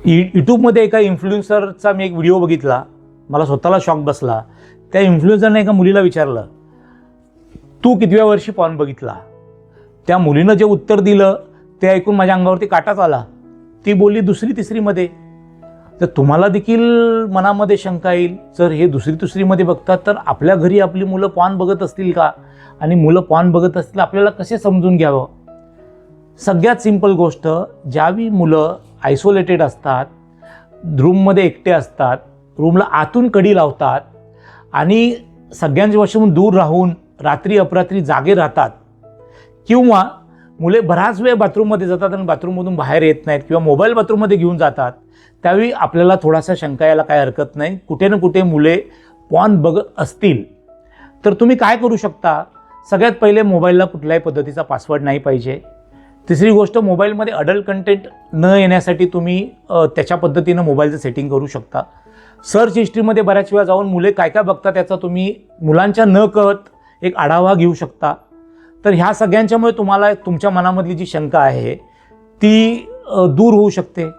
यूट्यूबमध्ये एका इन्फ्लुएन्सरचा मी एक व्हिडिओ बघितला, मला स्वतःला शॉक बसला. त्या इन्फ्लुएन्सरने एका मुलीला विचारलं, तू कितव्या वर्षी पॉर्न बघितला? त्या मुलीनं जे उत्तर दिलं ते ऐकून माझ्या अंगावरती काटाच आला. ती बोलली 2री 3रीमध्ये. तर तुम्हाला देखील मनामध्ये शंका येईल, जर हे 2री 3रीमध्ये बघतात तर आपल्या घरी आपली मुलं पॉर्न बघत असतील का? आणि मुलं पॉर्न बघत असतील आपल्याला कसे समजून घ्यावं? सगळ्यात सिंपल गोष्ट, ज्यावेळी मुलं आयसोलेटेड असतात, रूममध्ये एकटे असतात, रूमला आतून कडी लावतात आणि सगळ्यांच्या पासून दूर राहून रात्री अपरात्री जागे राहतात, किंवा मुले बराच वेळ बाथरूममध्ये जातात आणि बाथरूममधून बाहेर येत नाहीत किंवा मोबाईल बाथरूममध्ये घेऊन जातात, त्यावेळी आपल्याला थोडासा शंका यायला काय हरकत नाही. कुठे ना कुठे मुले पॉर्न बघत असतील तर तुम्ही काय करू शकता? सगळ्यात पहिले मोबाईलला कुठल्याही पद्धतीचा पासवर्ड नाही पाहिजे. 3री गोष्ट, मोबाईलमध्ये अडल्ट कंटेंट न येण्यासाठी तुम्ही त्याच्या पद्धतीनं मोबाईलचं सेटिंग करू शकता. सर्च हिस्ट्रीमध्ये बऱ्याच वेळा जाऊन मुले काय काय बघतात त्याचा तुम्ही मुलांच्या न कळत एक आढावा घेऊ शकता. तर ह्या सगळ्यांच्यामुळे तुम्हाला तुमच्या मनामधली जी शंका आहे ती दूर होऊ शकते.